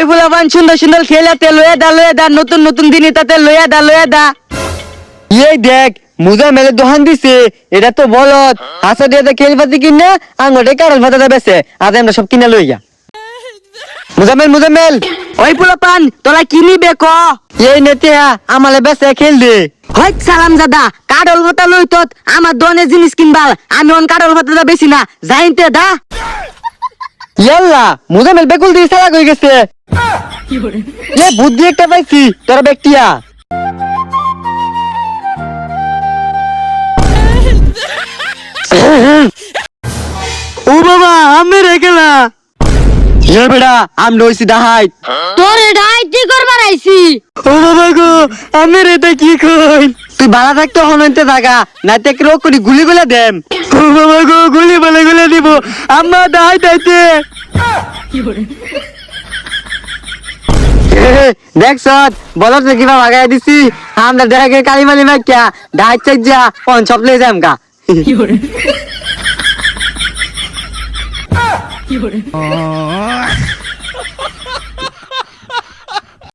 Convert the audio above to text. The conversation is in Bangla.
ফুলা পান সুন্দর সুন্দর খেলাতে লয়ে দা নতুন নতুন দিনে তাতে লয়ে দা এই দেখ মুজা মেলে দোকান দিছে এটা তো বলত হাসা দিয়ে খেলবাতি কিনে আঙ্গটে কারল ভাতা বেছে আজ আমরা সব কিনে লইয়া মুজামেল ওই ফুলা পান তোরা কিনিবে ক এই নেতে আমালে বেছে খেল দে হয় সালাম দাদা কাডল ভাতা লই তো আমার দনে জিনিস কিনবাল আমি অন কাডল ভাতা বেশি না যাইতে দা ইয়াল্লা মুজামেল বেকুল দিয়ে সালা কই গেছে এ বুদ্ধি একটা পাইছি তোরা ব্যক্তিয়া ও বাবা আমি রেখে না এ বেড়া আমি নইছি দাহাই তোরে ডাইটি করবার আইছি। ও বাবা গো আমি রেতে কি কই তুই ভাড়া থাকতে হনতে থাকা না তে রোগ করি গুলি গুলা দেম ও বাবা গো গুলি বলে দিব আম্মা দাহাই দাইতে দেখছ বলত কিবা ভাগাই দিছি আমরা দেখা কালিমালি মাইকা দাহাই চাই যা কোন সপ্লে যাম গা কি